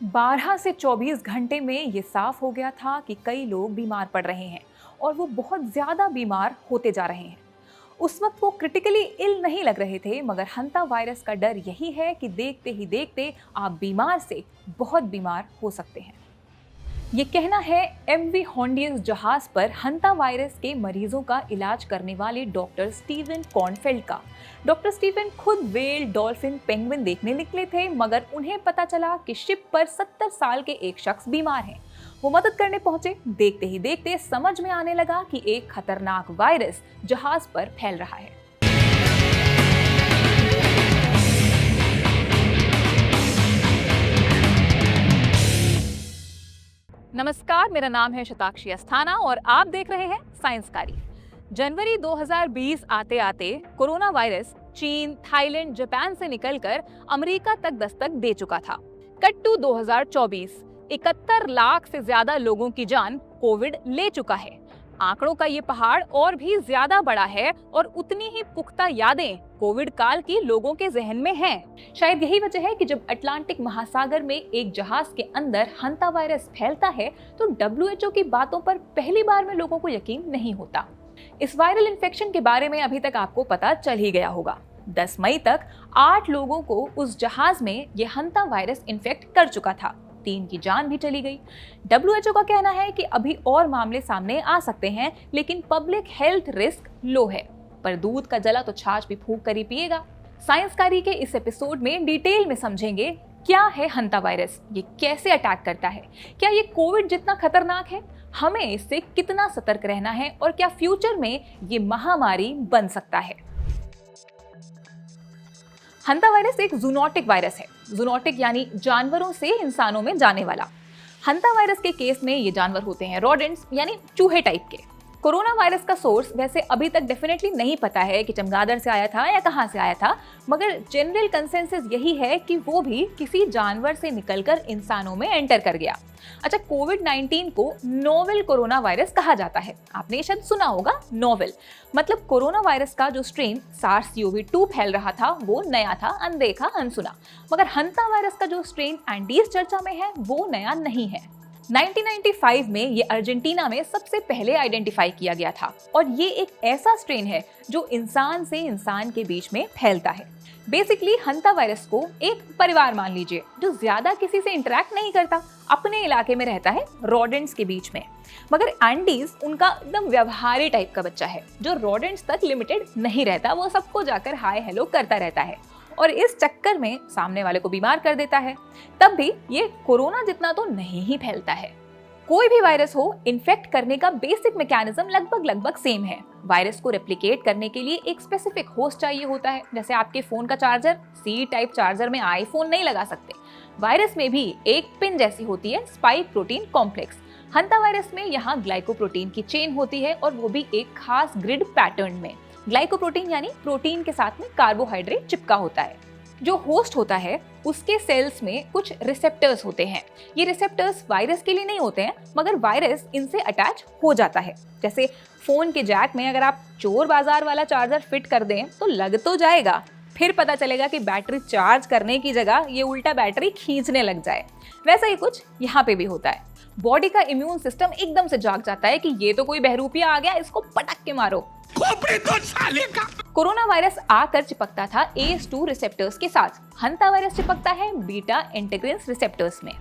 12 से 24 घंटे में ये साफ हो गया था कि कई लोग बीमार पड़ रहे हैं और वो बहुत ज्यादा बीमार होते जा रहे हैं। उस वक्त वो क्रिटिकली इल नहीं लग रहे थे, मगर हंता वायरस का डर यही है कि देखते ही देखते आप बीमार से बहुत बीमार हो सकते हैं। ये कहना है एमवी हॉन्डियस जहाज पर हंता वायरस के मरीजों का इलाज करने वाले डॉक्टर स्टीवन कॉर्नफेल्ड का। डॉक्टर स्टीवन खुद वेल, डॉल्फिन, पेंगुइन देखने निकले थे, मगर उन्हें पता चला कि शिप पर 70 साल के एक शख्स बीमार हैं। वो मदद करने पहुंचे। देखते ही देखते समझ में आने लगा कि एक खतरनाक वायरस जहाज पर फैल रहा है। नमस्कार, मेरा नाम है शताक्षी अस्थाना और आप देख रहे हैं साइंसकारी। जनवरी 2020 आते आते कोरोना वायरस चीन, थाईलैंड, जापान से निकलकर अमेरिका तक दस्तक दे चुका था। कट टू 2024, 71 लाख से ज्यादा लोगों की जान कोविड ले चुका है। आंकड़ों का ये पहाड़ और भी ज्यादा बड़ा है और उतनी ही पुख्ता यादें कोविड काल की लोगों के जहन में हैं। शायद यही वजह है कि जब अटलांटिक महासागर में एक जहाज के अंदर हंता वायरस फैलता है तो WHO की बातों पर पहली बार में लोगों को यकीन नहीं होता। इस वायरल इन्फेक्शन के बारे में अभी तक आपको पता चल ही गया होगा। 10 मई तक 8 लोगों को उस जहाज में ये हंता वायरस इन्फेक्ट कर चुका था। 3 की जान भी चली गई। WHO का कहना है कि अभी और मामले सामने आ सकते हैं, लेकिन पब्लिक हेल्थ रिस्क लो है। पर दूध का जला तो छाछ भी फूंक कर ही पिएगा। साइंसकारी के इस एपिसोड में डिटेल में समझेंगे क्या है हंता वायरस, ये कैसे अटैक करता है, क्या ये कोविड जितना खतरनाक है, हमें इससे कितना सतर्क रहना है और क्या फ्यूचर में ये महामारी बन सकता है। हंता वायरस एक जूनोटिक वायरस है। जूनोटिक यानी जानवरों से इंसानों में जाने वाला। हंता वायरस के केस में ये जानवर होते हैं रोडेंट्स यानी चूहे टाइप के। कोरोना वायरस का सोर्स वैसे अभी तक डेफिनेटली नहीं पता है कि चमगादड़ से आया था या कहां से आया था, मगर जनरल कंसेंसस यही है कि वो भी किसी जानवर से निकलकर इंसानों में एंटर कर गया। अच्छा, कोविड-19 को नोवेल कोरोना वायरस कहा जाता है। आपने शब्द सुना होगा, नोवेल मतलब कोरोना वायरस का जो स्ट्रेन SARS-CoV-2 फैल रहा था वो नया था, अनदेखा, अनसुना। मगर हंता वायरस का जो स्ट्रेन एंडीज चर्चा में है वो नया नहीं है। 1995 में ये अर्जेंटीना में सबसे पहले आइडेंटिफाई किया गया था और ये एक ऐसा स्ट्रेन है जो इंसान से इंसान के बीच में फैलता है। बेसिकली हंता वायरस को एक परिवार मान लीजिए जो ज्यादा किसी से इंटरेक्ट नहीं करता, अपने इलाके में रहता है, रोडेंट्स के बीच में। मगर एंडीज उनका एकदम व्यवहारी टाइप का बच्चा है जो रोडेंट्स तक लिमिटेड नहीं रहता, वो सबको जाकर हाय हेलो करता रहता है और इस चक्कर में सामने वाले को बीमार कर देता है। तब भी ये कोरोना जितना तो नहीं ही फैलता है। कोई भी वायरस हो, इन्फेक्ट करने का बेसिक मैकेनिज्म लगभग सेम है। वायरस को रेप्लिकेट करने के लिए एक स्पेसिफिक होस्ट चाहिए होता है। जैसे आपके फोन का चार्जर, सी टाइप चार्जर में आईफोन नहीं लगा सकते। वायरस में भी एक पिन जैसी होती है, स्पाइक प्रोटीन कॉम्प्लेक्स। हंता वायरस में यहाँ ग्लाइकोप्रोटीन की चेन होती है और वो भी एक खास ग्रिड पैटर्न में। ग्लाइकोप्रोटीन यानी प्रोटीन के साथ में कार्बोहाइड्रेट चिपका होता है। जो होस्ट होता है उसके सेल्स में कुछ रिसेप्टर्स होते हैं। ये रिसेप्टर्स वायरस के लिए नहीं होते हैं, मगर वायरस इनसे अटैच हो जाता है। जैसे फोन के जैक में अगर आप चोर बाजार वाला चार्जर फिट कर दें तो लग तो जाएगा, फिर पता चलेगा कि बैटरी चार्ज करने की जगह ये उल्टा बैटरी खींचने लग जाए। वैसा ही कुछ यहाँ पे भी होता है। बॉडी का इम्यून सिस्टम एकदम से जाग जाता है कि ये तो कोई बहरूपिया आ गया, इसको पटक के मारो। तो साले का। कोरोना वायरस आकर चिपकता था ACE2 रिसेप्टर्स के साथ। हंता वायरस चिपकता है बीटा इंटीग्रिन्स रिसेप्टर्स में।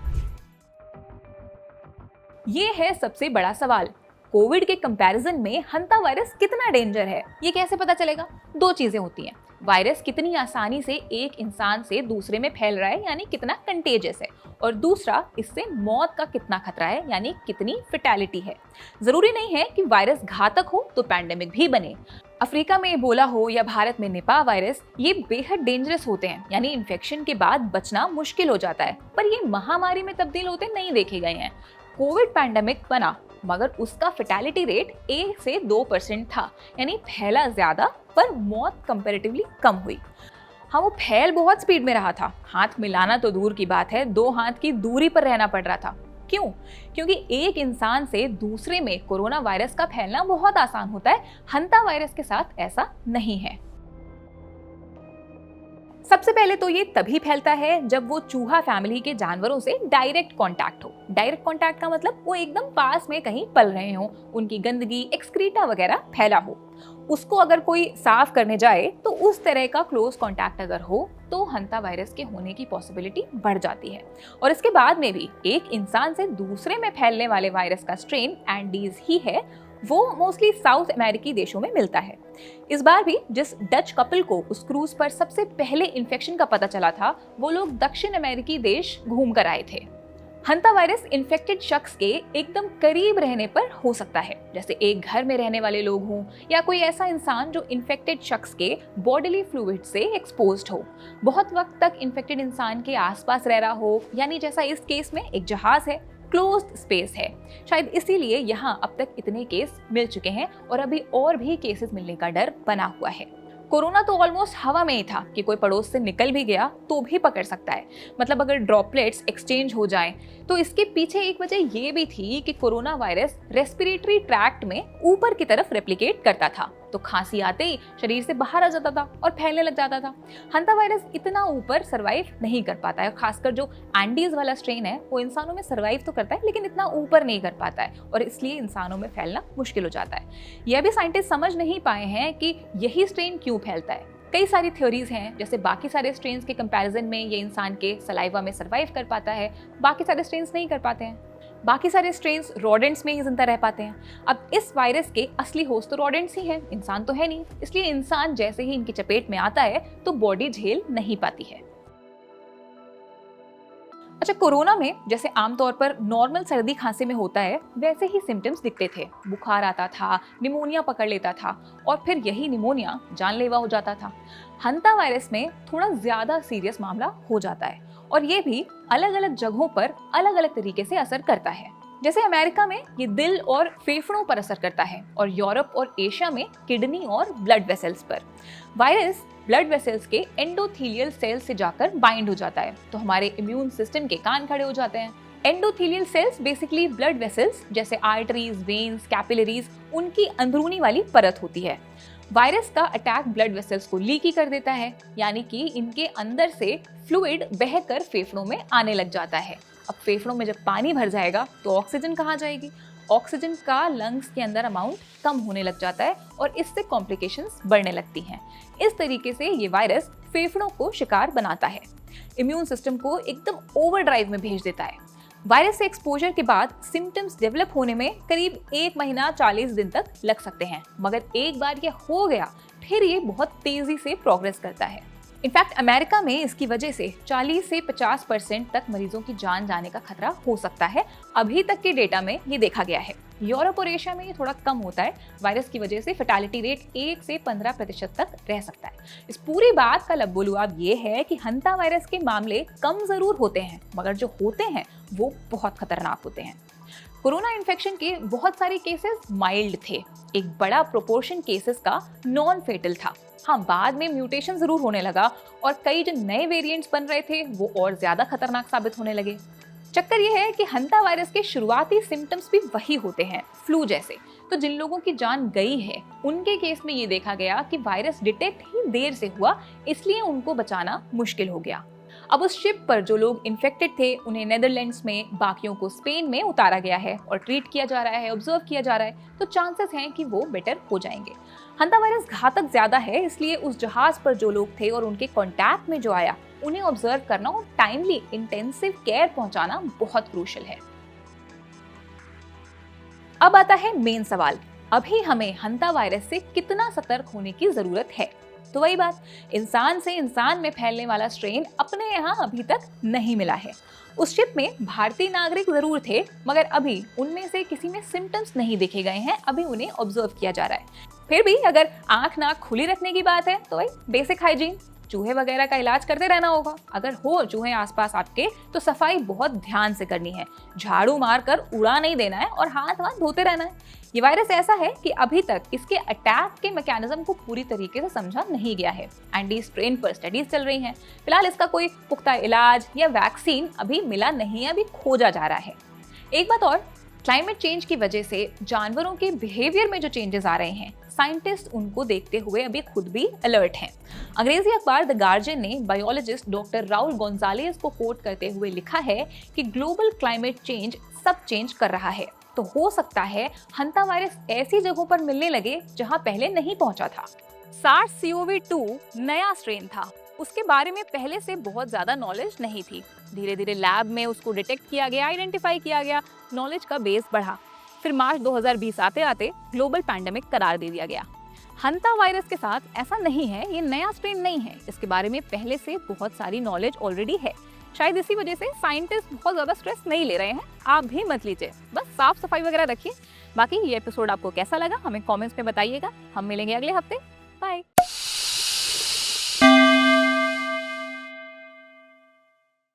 ये है सबसे बड़ा सवाल, कोविड के कंपैरिजन में हंता वायरस कितना डेंजर है। ये कैसे पता चलेगा? 2 चीजें होती हैं। वायरस कितनी आसानी से एक इंसान से दूसरे में फैल रहा है, यानी कितना कंटेजियस है, और दूसरा इससे मौत का कितना खतरा है, यानी कितनी फेटेलिटी है। जरूरी नहीं है कि वायरस घातक हो तो पैंडेमिक भी बने। अफ्रीका में इबोला हो या भारत में निपाह वायरस, ये बेहद डेंजरस होते हैं, यानी इन्फेक्शन के बाद बचना मुश्किल हो जाता है, पर ये महामारी में तब्दील होते नहीं देखे गए हैं। कोविड पैंडेमिक बना, मगर उसका फेटेलिटी रेट 1 से 2% था, यानी फैला ज्यादा पर मौत कंपैरेटिवली कम हुई। हाँ, वो फैल बहुत स्पीड में रहा था। हाथ मिलाना तो दूर की बात है, 2 हाथ की दूरी पर रहना पड़ रहा था। क्यों? क्योंकि एक इंसान से दूसरे में कोरोना वायरस का फैलना बहुत आसान होता है। हंता वायरस के साथ ऐसा नहीं है। सबसे पहले तो ये तभी फैलता है जब वो चूहा फैमिली के जानवरों से डायरेक्ट कांटेक्ट हो। डायरेक्ट कांटेक्ट का मतलब वो एकदम पास में कहीं पल रहे हो, उनकी गंदगी, एक्सक्रीटा वगैरह फैला हो, उसको अगर कोई साफ करने जाए तो उस तरह का क्लोज कांटेक्ट अगर हो तो हंता वायरस के होने की पॉसिबिलिटी बढ़ जाती है। और इसके बाद में भी एक इंसान से दूसरे में फैलने वाले वायरस का स्ट्रेन एंडीज ही है, वो मोस्टली साउथ अमेरिकी देशों में मिलता है। इस बार भी जिस डच कपल को उस क्रूज पर सबसे पहले इन्फेक्शन का पता चला था, वो लोग दक्षिण अमेरिकी देश घूम कर आए थे। हंता वायरस इन्फेक्टेड शख्स के एकदम करीब रहने पर हो सकता है, जैसे एक घर में रहने वाले लोग हों या कोई ऐसा इंसान जो इन्फेक्टेड शख्स के बॉडीली फ्लूइड से एक्सपोज्ड हो, बहुत वक्त तक इन्फेक्टेड इंसान के आसपास रह रहा हो, यानी जैसा इस केस में एक जहाज है, क्लोज्ड स्पेस है। शायद इसीलिए यहाँ अब तक इतने केस मिल चुके हैं और अभी और भी केसेस मिलने का डर बना हुआ है। कोरोना तो ऑलमोस्ट हवा में ही था कि कोई पड़ोस से निकल भी गया तो भी पकड़ सकता है। मतलब अगर ड्रॉपलेट्स एक्सचेंज हो जाएं, तो इसके पीछे एक वजह ये भी थी कि कोरोना वायरस रेस्पिरेटरी ट्रैक्ट में ऊपर की तरफ रेप्लिकेट करता था, तो खांसी आते ही शरीर से बाहर आ जाता था और फैलने लग जाता था। हंता वायरस इतना ऊपर सर्वाइव नहीं कर पाता है, खासकर जो एंडीज वाला स्ट्रेन है वो इंसानों में सर्वाइव तो करता है लेकिन इतना ऊपर नहीं कर पाता है और इसलिए इंसानों में फैलना मुश्किल हो जाता है। यह भी साइंटिस्ट समझ नहीं पाए हैं कि यही स्ट्रेन क्यों फैलता है। कई सारी थ्योरीज हैं, जैसे बाकी सारे स्ट्रेन्स के कंपैरिजन में ये इंसान के सलाइवा में सर्वाइव कर पाता है, बाकी सारे स्ट्रेन्स नहीं कर पाते हैं। बाकी सारे स्ट्रेन्स रोडेंट्स में ही जिंदा रह पाते हैं। अब इस वायरस के असली होस्ट तो रोडेंट्स ही हैं, इंसान तो है नहीं, इसलिए इंसान जैसे ही इनकी चपेट में आता है तो बॉडी झेल नहीं पाती है। अच्छा, कोरोना में जैसे आमतौर पर नॉर्मल सर्दी खांसी में होता है वैसे ही सिम्टम्स दिखते थे। बुखार आता था, निमोनिया पकड़ लेता था और फिर यही निमोनिया जानलेवा हो जाता था। हंता वायरस में थोड़ा ज्यादा सीरियस मामला हो जाता है और ये भी अलग अलग जगहों पर अलग अलग तरीके से असर करता है। जैसे अमेरिका में ये दिल और फेफड़ों पर असर करता है और यूरोप और एशिया में किडनी और ब्लड वेसल्स पर। वायरस ब्लड वेसल्स के एंडोथेलियल सेल्स से जाकर बाइंड हो जाता है, तो हमारे इम्यून सिस्टम के कान खड़े हो जाते हैं। Endothelial cells basically blood vessels जैसे आर्टरीज, वेन्स, कैपिलरीज, उनकी अंदरूनी वाली परत होती है। वायरस का अटैक ब्लड वेसल्स को लीकी कर देता है, यानी कि इनके अंदर से फ्लूइड बहकर फेफड़ों में आने लग जाता है। अब फेफड़ों में जब पानी भर जाएगा तो ऑक्सीजन कहाँ जाएगी? ऑक्सीजन का लंग्स के अंदर अमाउंट कम होने लग जाता है और इससे कॉम्प्लिकेशंस बढ़ने लगती हैं। इस तरीके से ये वायरस फेफड़ों को शिकार बनाता है, इम्यून सिस्टम को एकदम ओवरड्राइव में भेज देता है। वायरस से एक्सपोजर के बाद सिम्टम्स डेवलप होने में करीब 1 महीना 40 दिन तक लग सकते हैं, मगर एक बार ये हो गया फिर ये बहुत तेजी से प्रोग्रेस करता है। इनफैक्ट अमेरिका में इसकी वजह से 40 से 50% तक मरीजों की जान जाने का खतरा हो सकता है, अभी तक के डेटा में ये देखा गया है। यूरोप और एशिया में ये थोड़ा कम होता है। वायरस की वजह से फैटालिटी रेट 1 से 15% तक रह सकता है। इस पूरी बात का लबोलुआब ये है कि हंता वायरस के मामले कम जरूर होते हैं, मगर जो होते हैं वो बहुत खतरनाक होते हैं। कोरोना इन्फेक्शन के बहुत सारे केसेस माइल्ड थे, एक बड़ा प्रोपोर्शन केसेस का नॉन फेटल था। हाँ, बाद में म्यूटेशन जरूर होने लगा और कई जो नए वेरिएंट्स बन रहे थे वो और ज्यादा खतरनाक साबित होने लगे। चक्कर ये है कि हंता वायरस के शुरुआती सिम्टम्स भी वही होते हैं, फ्लू जैसे। तो जिन लोगों की जान गई है उनके केस में ये देखा गया कि वायरस डिटेक्ट ही देर से हुआ, इसलिए उनको बचाना मुश्किल हो गया। अब उस शिप पर जो लोग इन्फेक्टेड थे उन्हें नेदरलैंड्स में, बाकियों को स्पेन में उतारा गया है और ट्रीट किया जा रहा है, ऑब्जर्व किया जा रहा है, तो चांसेस हैं कि वो बेटर हो जाएंगे। हंता वायरस घातक ज्यादा है, इसलिए उस जहाज पर जो लोग थे और उनके कांटेक्ट में जो आया उन्हें ऑब्जर्व करना और टाइमली इंटेंसिव केयर पहुंचाना बहुत क्रूशियल है। अब आता है मेन सवाल, अभी हमें हंता वायरस से कितना सतर्क होने की जरूरत है? तो वही बात, इंसान से इंसान में फैलने वाला स्ट्रेन अपने यहाँ अभी तक नहीं मिला है। उस शिप में भारतीय नागरिक जरूर थे, मगर अभी उनमें से किसी में सिम्टम्स नहीं देखे गए हैं, अभी उन्हें ऑब्जर्व किया जा रहा है। फिर भी अगर आंख नाक खुली रखने की बात है तो भाई बेसिक हाइजीन, चूहे वगैरह का इलाज करते रहना होगा। अगर हो चूहे आसपास आपके तो सफाई बहुत ध्यान से करनी है, झाड़ू मारकर उड़ा नहीं देना है और हाथ धोते रहना है। ये वायरस ऐसा है कि अभी तक इसके अटैक के मैकेनिज्म को पूरी तरीके से समझा नहीं गया है। एंडी स्ट्रेन पर स्टडीज चल रही हैं। फिलहाल इसका कोई पुख्ता इलाज या वैक्सीन अभी मिला नहीं है, अभी खोजा जा रहा है। एक बात और, क्लाइमेट चेंज की वजह से जानवरों के बिहेवियर में जो चेंजेस आ रहे हैं, साइंटिस्ट उनको देखते हुए अभी खुद भी अलर्ट हैं। अंग्रेजी अखबार द गार्जियन ने बायोलॉजिस्ट डॉक्टर राउल गोंजालेस को कोट करते हुए लिखा है कि ग्लोबल क्लाइमेट चेंज सब चेंज कर रहा है, तो हो सकता है हंता वायरस ऐसी जगहों पर मिलने लगे जहां पहले नहीं पहुंचा था। SARS-CoV-2 नया स्ट्रेन था, उसके बारे में पहले से बहुत ज्यादा नॉलेज नहीं थी। धीरे धीरे लैब में उसको डिटेक्ट किया गया, आइडेंटिफाई किया गया, नॉलेज का बेस बढ़ा। फिर मार्च 2020 आते आते ग्लोबल पैंडेमिक करार दे दिया गया। हंता वायरस के साथ ऐसा नहीं है, ये नया स्ट्रेन नहीं है, इसके बारे में पहले से बहुत सारी नॉलेज ऑलरेडी है। शायद इसी वजह से साइंटिस्ट बहुत ज्यादा स्ट्रेस नहीं ले रहे हैं। आप भी मत लीजिए, बस साफ सफाई वगैरह रखिए। बाकी ये एपिसोड आपको कैसा लगा हमें कमेंट्स में बताइएगा। हम मिलेंगे अगले हफ्ते। बाय।